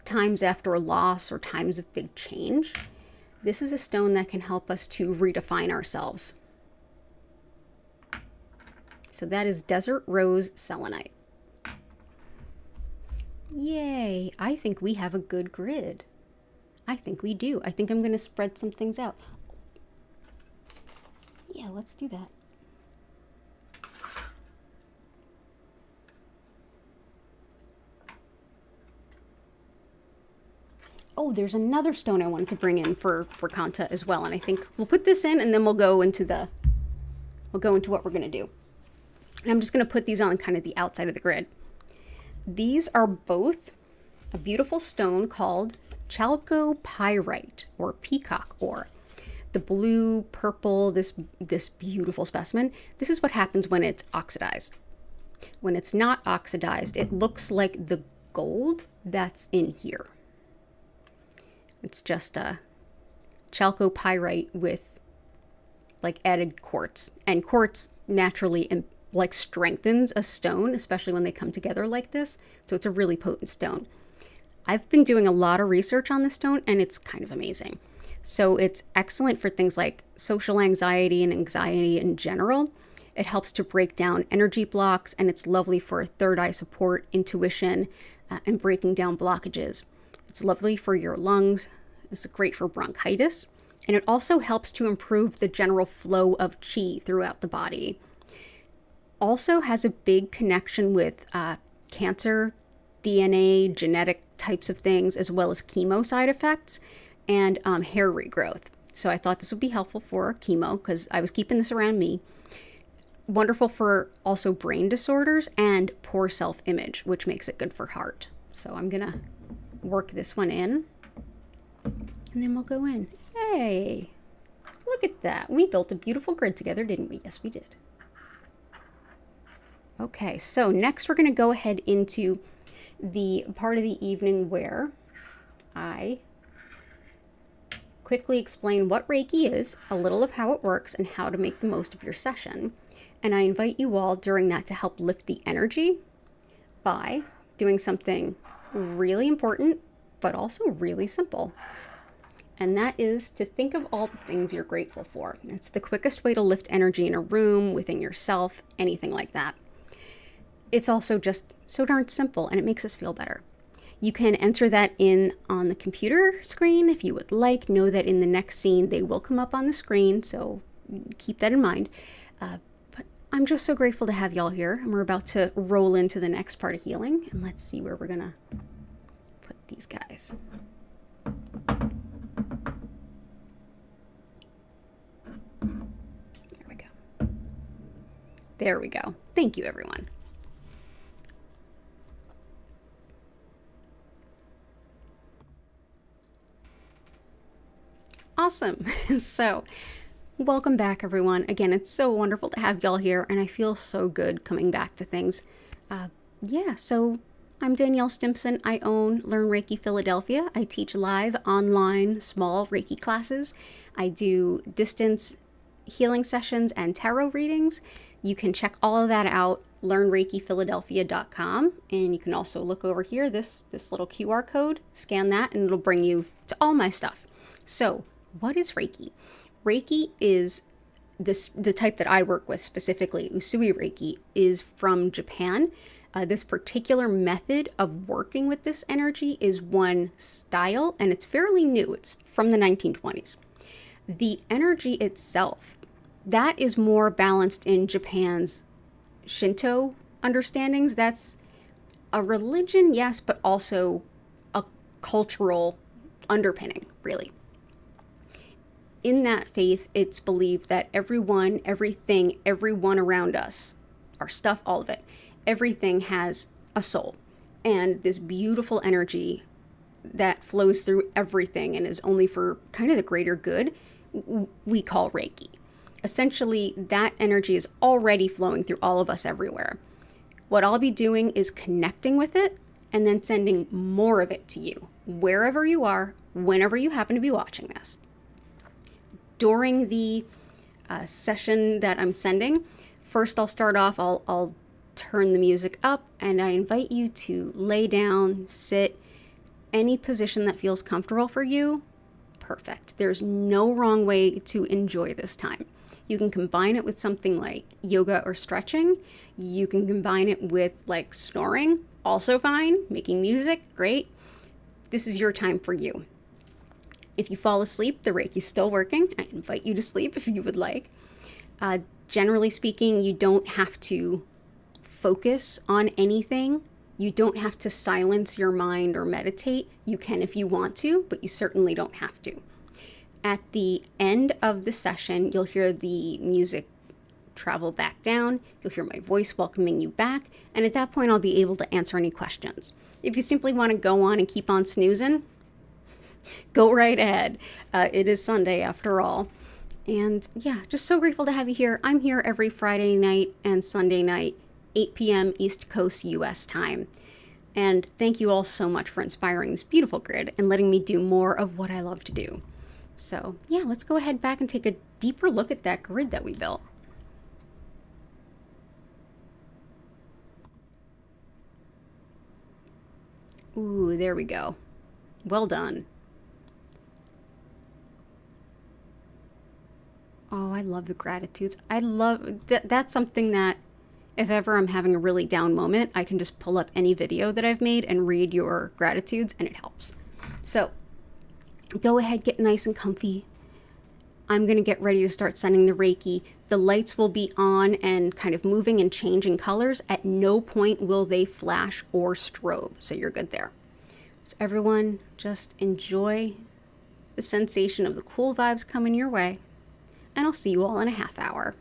Speaker 1: times after a loss or times of big change. This is a stone that can help us to redefine ourselves. So that is desert rose selenite. Yay, I think we have a good grid. I think we do. I think I'm going to spread some things out. Yeah, let's do that. Oh, there's another stone I wanted to bring in for Kanta as well, and I think we'll put this in and then we'll go into what we're going to do. And I'm just going to put these on kind of the outside of the grid. These are both a beautiful stone called chalcopyrite or peacock ore. The blue, purple, this beautiful specimen. This is what happens when it's oxidized. When it's not oxidized, it looks like the gold that's in here. It's just a chalcopyrite with like added quartz, and quartz naturally like strengthens a stone, especially when they come together like this. So it's a really potent stone. I've been doing a lot of research on this stone and it's kind of amazing. So it's excellent for things like social anxiety and anxiety in general. It helps to break down energy blocks, and it's lovely for third eye support, intuition, and breaking down blockages. It's lovely for your lungs. It's great for bronchitis. And it also helps to improve the general flow of qi throughout the body. Also has a big connection with cancer, DNA, genetic types of things, as well as chemo side effects and hair regrowth. So I thought this would be helpful for chemo because I was keeping this around me. Wonderful for also brain disorders and poor self-image, which makes it good for heart. So I'm gonna work this one in and then we'll go in. Hey, look at that. We built a beautiful grid together, didn't we? Yes, we did. Okay, so next we're going to go ahead into the part of the evening where I quickly explain what Reiki is, a little of how it works, and how to make the most of your session. And I invite you all during that to help lift the energy by doing something really important, but also really simple. And that is to think of all the things you're grateful for. It's the quickest way to lift energy in a room, within yourself, anything like that. It's also just so darn simple, and it makes us feel better. You can enter that in on the computer screen if you would like. Know that in the next scene they will come up on the screen, so keep that in mind. But I'm just so grateful to have y'all here, and we're about to roll into the next part of healing. And let's see where we're gonna put these guys. There we go. There we go. Thank you, everyone. Awesome. So, welcome back, everyone. Again, it's so wonderful to have y'all here, and I feel so good coming back to things. So I'm Danielle Stimpson. I own Learn Reiki Philadelphia. I teach live, online, small Reiki classes. I do distance healing sessions and tarot readings. You can check all of that out, learnreikiphiladelphia.com. And you can also look over here, this little QR code, scan that, and it'll bring you to all my stuff. So, what is Reiki? Reiki is the type that I work with specifically. Usui Reiki is from Japan. This particular method of working with this energy is one style, and it's fairly new. It's from the 1920s. The energy itself, that is more balanced in Japan's Shinto understandings. That's a religion, yes, but also a cultural underpinning, really. in that faith, it's believed that everyone, everything, everyone around us, our stuff, all of it, everything has a soul. And this beautiful energy that flows through everything and is only for kind of the greater good, we call Reiki. Essentially, that energy is already flowing through all of us everywhere. What I'll be doing is connecting with it and then sending more of it to you, wherever you are, whenever you happen to be watching this. During the session that I'm sending, first I'll start off, I'll turn the music up, and I invite you to lay down, sit, any position that feels comfortable for you. Perfect. There's no wrong way to enjoy this time. You can combine it with something like yoga or stretching. You can combine it with like snoring, also fine. Making music, great. This is your time for you. If you fall asleep, the Reiki's still working. I invite you to sleep if you would like. Generally speaking, you don't have to focus on anything. You don't have to silence your mind or meditate. You can if you want to, but you certainly don't have to. At the end of the session, you'll hear the music travel back down. You'll hear my voice welcoming you back. And at that point, I'll be able to answer any questions. If you simply want to go on and keep on snoozing, go right ahead. It is Sunday after all. And yeah, just so grateful to have you here. I'm here every Friday night and Sunday night, 8 p.m. East Coast US time. And thank you all so much for inspiring this beautiful grid and letting me do more of what I love to do. So yeah, let's go ahead back and take a deeper look at that grid that we built. Ooh, there we go. Well done. Oh, I love the gratitudes. I love that's something that if ever I'm having a really down moment, I can just pull up any video that I've made and read your gratitudes, and it helps. So go ahead, get nice and comfy. I'm going to get ready to start sending the Reiki. The lights will be on and kind of moving and changing colors. At no point will they flash or strobe, so you're good there. So everyone, just enjoy the sensation of the cool vibes coming your way, and I'll see you all in a half hour.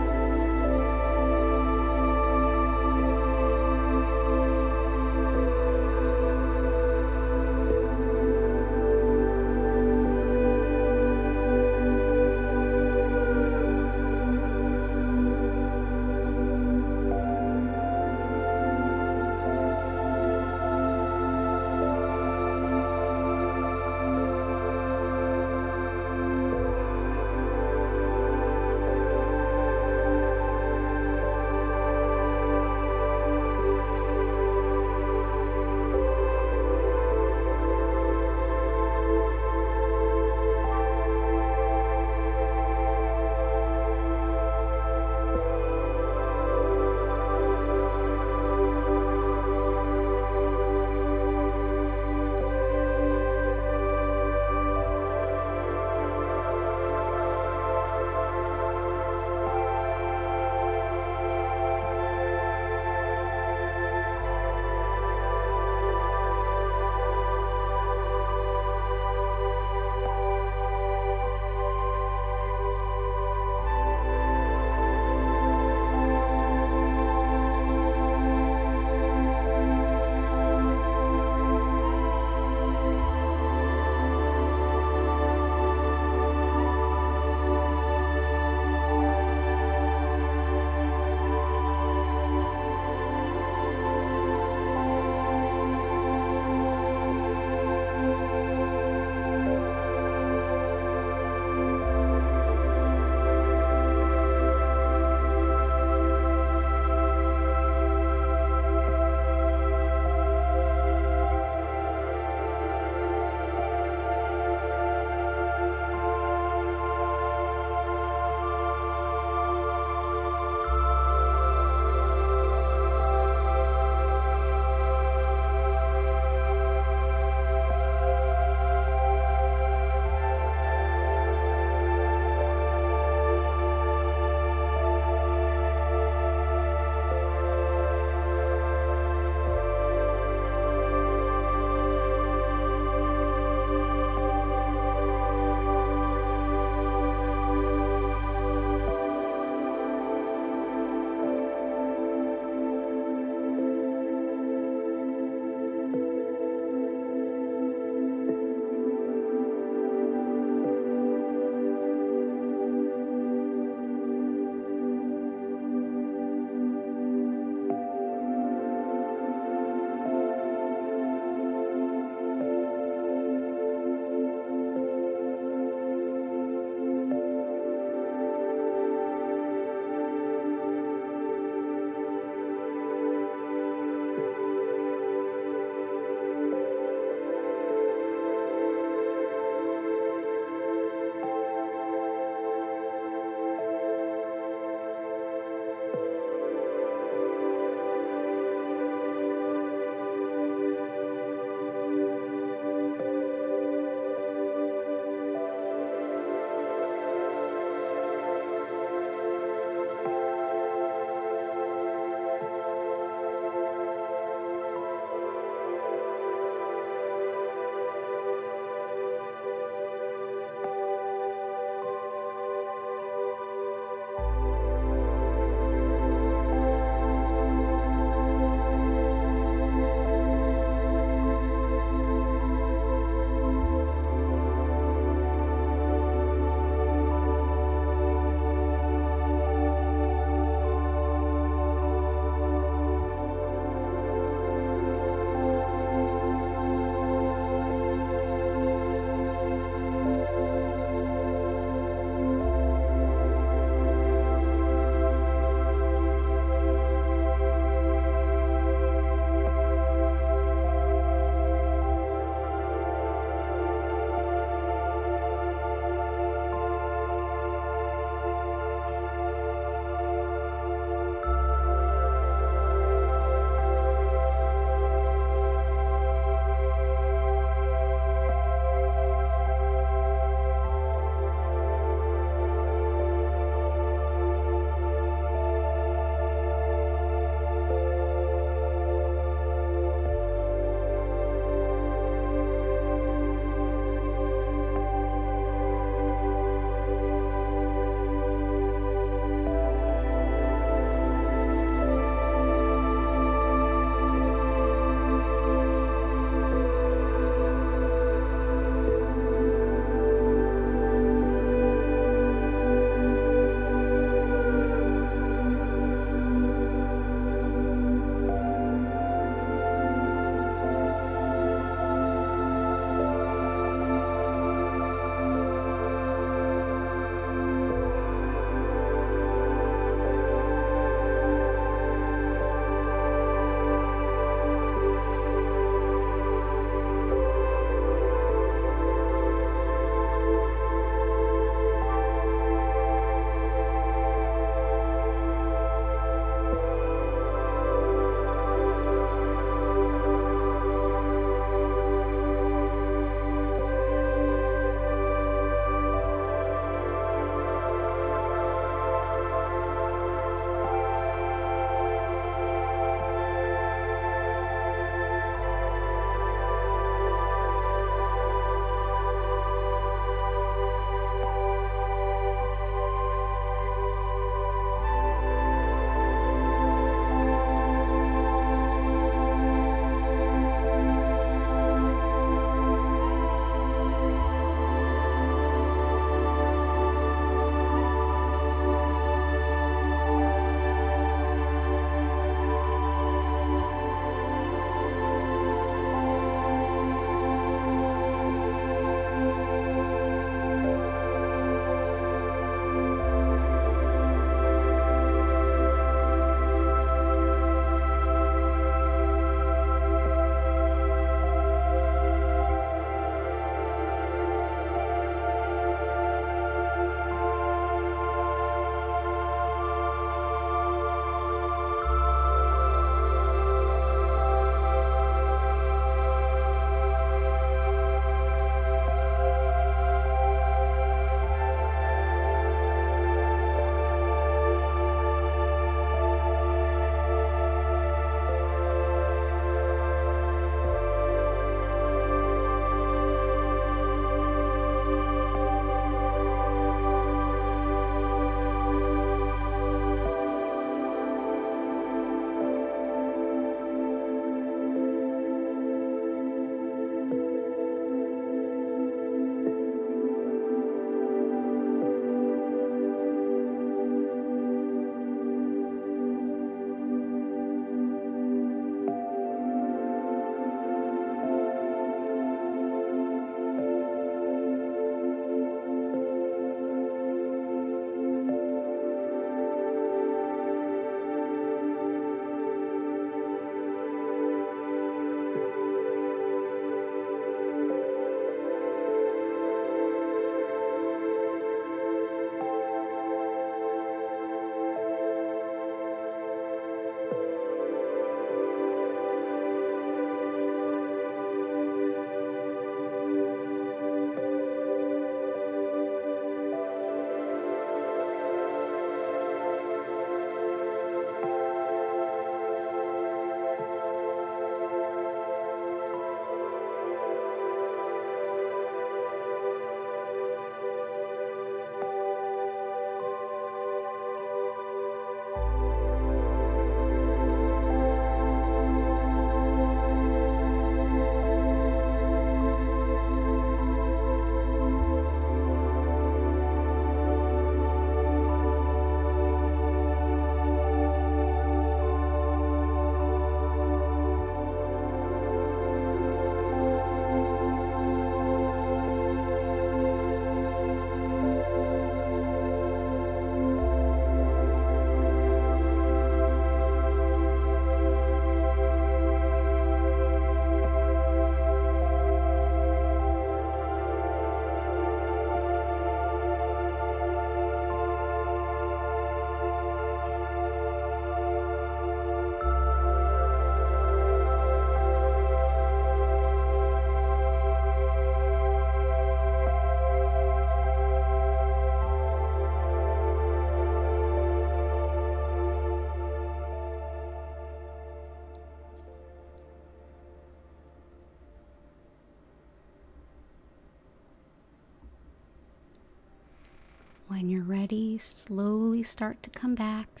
Speaker 1: When you're ready, slowly start to come back.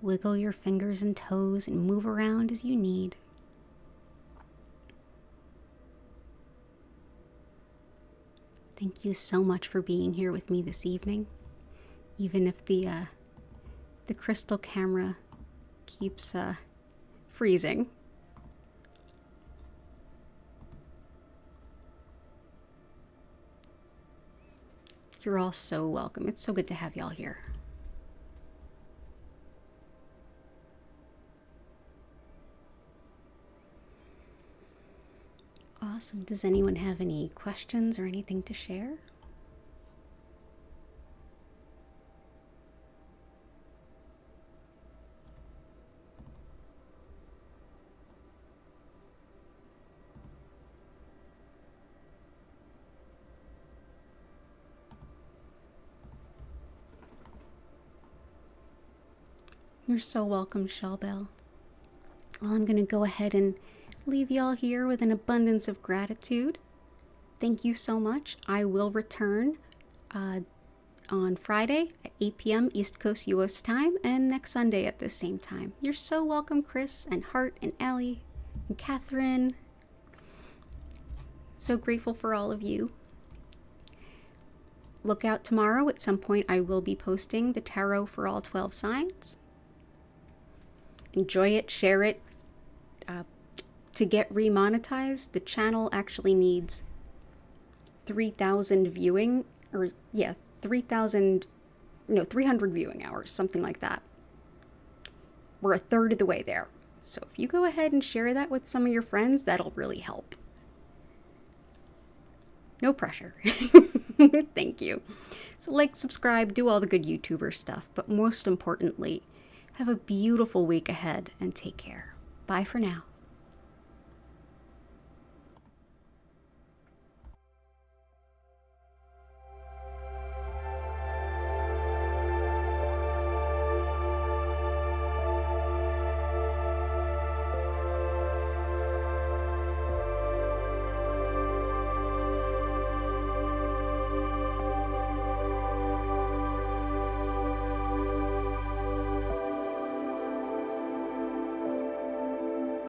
Speaker 1: Wiggle your fingers and toes and move around as you need. Thank you so much for being here with me this evening. Even if the crystal camera keeps freezing. You're all so welcome. It's so good to have y'all here. Awesome. Does anyone have any questions or anything to share? You're so welcome, Shellbell. Well, I'm going to go ahead and leave y'all here with an abundance of gratitude. Thank you so much. I will return on Friday at 8 p.m. East Coast US time and next Sunday at the same time. You're so welcome, Chris and Hart and Allie and Catherine. So grateful for all of you. Look out tomorrow. At some point I will be posting the tarot for all 12 signs. Enjoy it, share it. To get remonetized, the channel actually needs 300 viewing hours, something like that. We're a third of the way there. So if you go ahead and share that with some of your friends, that'll really help. No pressure. Thank you. So like, subscribe, do all the good YouTuber stuff, but most importantly, have a beautiful week ahead and take care. Bye for now.